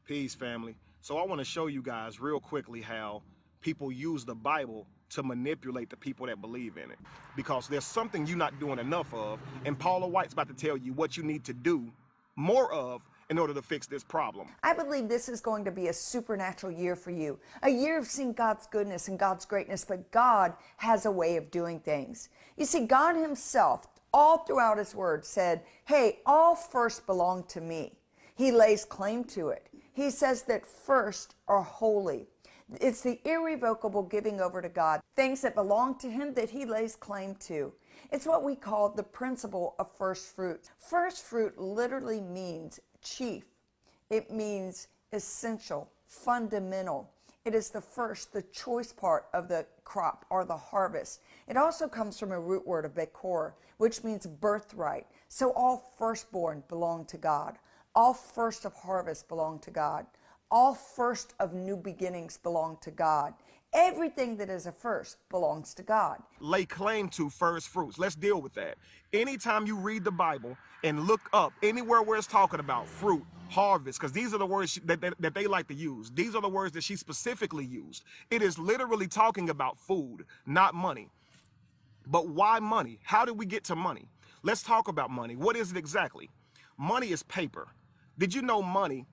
Peace, family. So I want to show you guys real quickly how people use the Bible to manipulate the people that believe in it. Because there's something you're not doing enough of, and Paula White's about to tell you what you need to do more of in order to fix this problem. I believe this is going to be a supernatural year for you. A year of seeing God's goodness and God's greatness, but God has a way of doing things. You see, God himself, all throughout his word, said, hey, all first belong to me. He lays claim to it. He says that first are holy. It's the irrevocable giving over to God, things that belong to him that he lays claim to. It's what we call the principle of first fruit. First fruit literally means chief. It means essential, fundamental. It is the first, the choice part of the crop or the harvest. It also comes from a root word of bekor, which means birthright. So all firstborn belong to God. All first of harvest belong to God. All first of new beginnings belong to God. Everything that is a first belongs to God. Lay claim to first fruits. Let's deal with that. Anytime you read the Bible and look up anywhere where it's talking about fruit, harvest, because these are the words that they like to use. These are the words that she specifically used. It is literally talking about food, not money. But why money? How did we get to money? Let's talk about money. What is it exactly? Money is paper. Did you know money,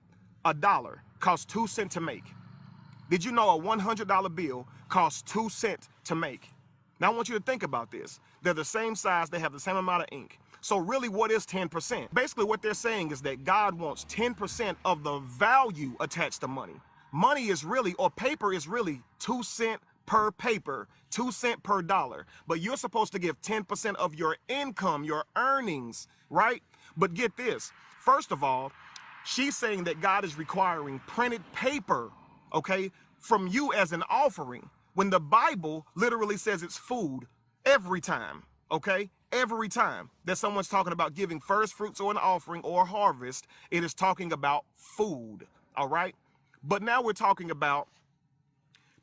$1 costs 2 cents to make? Did you know a $100 bill costs 2 cents to make? Now I want you to think about this. They're the same size, they have the same amount of ink. So really, what is 10%? Basically what they're saying is that God wants 10% of the value attached to money. Money is really, or paper is really 2 cents per paper, 2 cents per dollar. But you're supposed to give 10% of your income, your earnings, right? But get this, first of all, she's saying that God is requiring printed paper, okay, from you as an offering, when the Bible literally says it's food every time, okay? Every time that someone's talking about giving first fruits or an offering or a harvest, it is talking about food, all right? But now we're talking about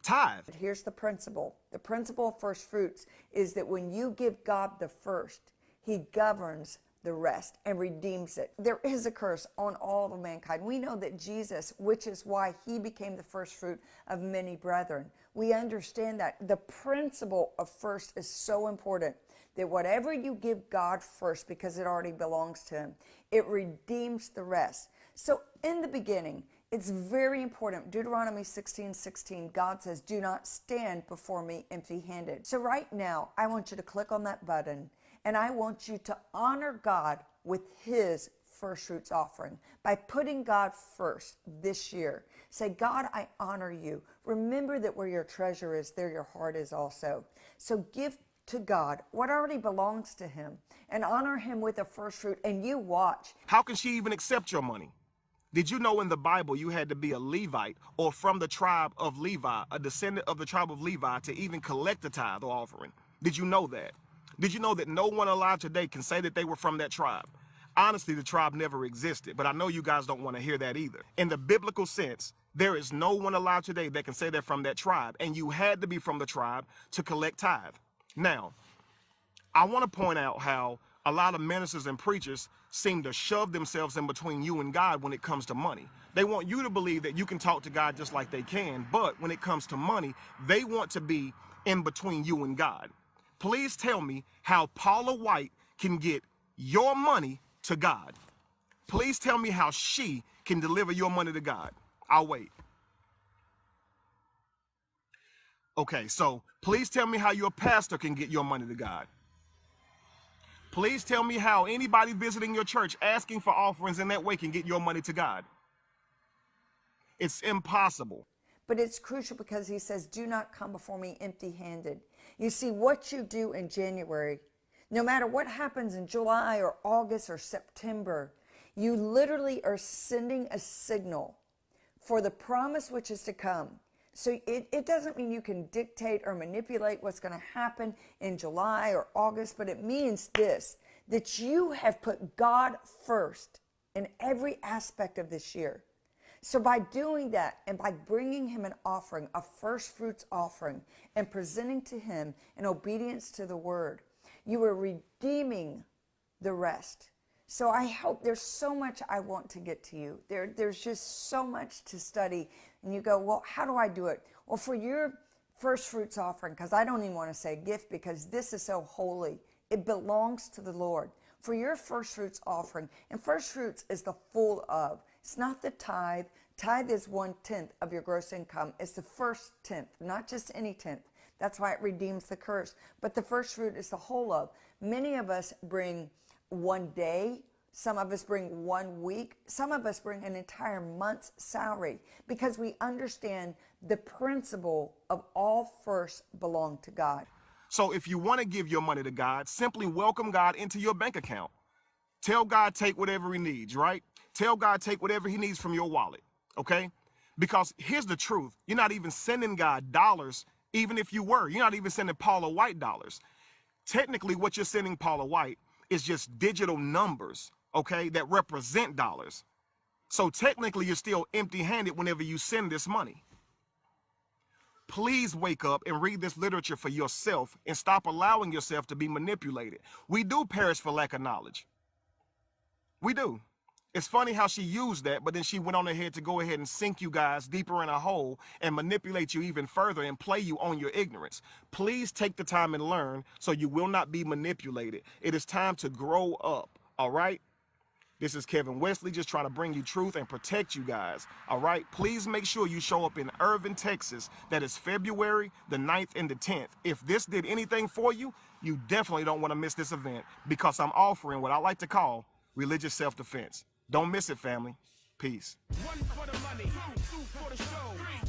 tithe. Here's the principle. The principle of first fruits is that when you give God the first, he governs the rest and redeems it. There is a curse on all of mankind. We know that Jesus, which is why he became the first fruit of many brethren. We understand that the principle of first is so important that whatever you give God first, because it already belongs to him, it redeems the rest. So in the beginning, it's very important. Deuteronomy 16:16, God says, do not stand before me empty-handed. So right now, I want you to click on that button, and I want you to honor God with his first fruits offering by putting God first this year. Say, God, I honor you. Remember that where your treasure is, there your heart is also. So give to God what already belongs to him and honor him with a first fruit, and you watch. How can she even accept your money? Did you know in the Bible you had to be a Levite or from the tribe of Levi, a descendant of the tribe of Levi, to even collect the tithe or offering? Did you know that? Did you know that no one alive today can say that they were from that tribe? Honestly, the tribe never existed, but I know you guys don't want to hear that either. In the biblical sense, there is no one alive today that can say they're from that tribe, and you had to be from the tribe to collect tithe. Now, I want to point out how a lot of ministers and preachers seem to shove themselves in between you and God when it comes to money. They want you to believe that you can talk to God just like they can, but when it comes to money, they want to be in between you and God. Please tell me how Paula White can get your money to God. Please tell me how she can deliver your money to God. I'll wait. Okay, so please tell me how your pastor can get your money to God. Please tell me how anybody visiting your church asking for offerings in that way can get your money to God. It's impossible. But it's crucial because he says, do not come before me empty-handed. You see, what you do in January, no matter what happens in July or August or September, you literally are sending a signal for the promise which is to come. So it doesn't mean you can dictate or manipulate what's going to happen in July or August, but it means this, that you have put God first in every aspect of this year. So by doing that and by bringing him an offering, a first fruits offering, and presenting to him in obedience to the word, you are redeeming the rest. So I hope there's so much I want to get to you. There's just so much to study. And you go, well, how do I do it? Well, for your first fruits offering, because I don't even want to say gift because this is so holy. It belongs to the Lord. For your first fruits offering, and first fruits is the full of. It's not the tithe. Tithe is 1/10 of your gross income. It's the first tenth, not just any tenth. That's why it redeems the curse. But the first fruit is the whole of. Many of us bring one day. Some of us bring 1 week. Some of us bring an entire month's salary because we understand the principle of all first belong to God. So if you want to give your money to God, simply welcome God into your bank account. Tell God take whatever he needs, right? Tell God take whatever he needs from your wallet, okay? Because here's the truth. You're not even sending God dollars, even if you were. You're not even sending Paula White dollars. Technically, what you're sending Paula White is just digital numbers, okay, that represent dollars. So technically, you're still empty-handed whenever you send this money. Please wake up and read this literature for yourself and stop allowing yourself to be manipulated. We do perish for lack of knowledge. We do. It's funny how she used that, but then she went on ahead to go ahead and sink you guys deeper in a hole and manipulate you even further and play you on your ignorance. Please take the time and learn so you will not be manipulated. It is time to grow up, all right? This is Kevin Wesley just trying to bring you truth and protect you guys, all right? Please make sure you show up in Irving, Texas. That is February the 9th and the 10th. If this did anything for you, you definitely don't want to miss this event because I'm offering what I like to call religious self-defense. Don't miss it, family. Peace. 1 for the money, 2 for the show.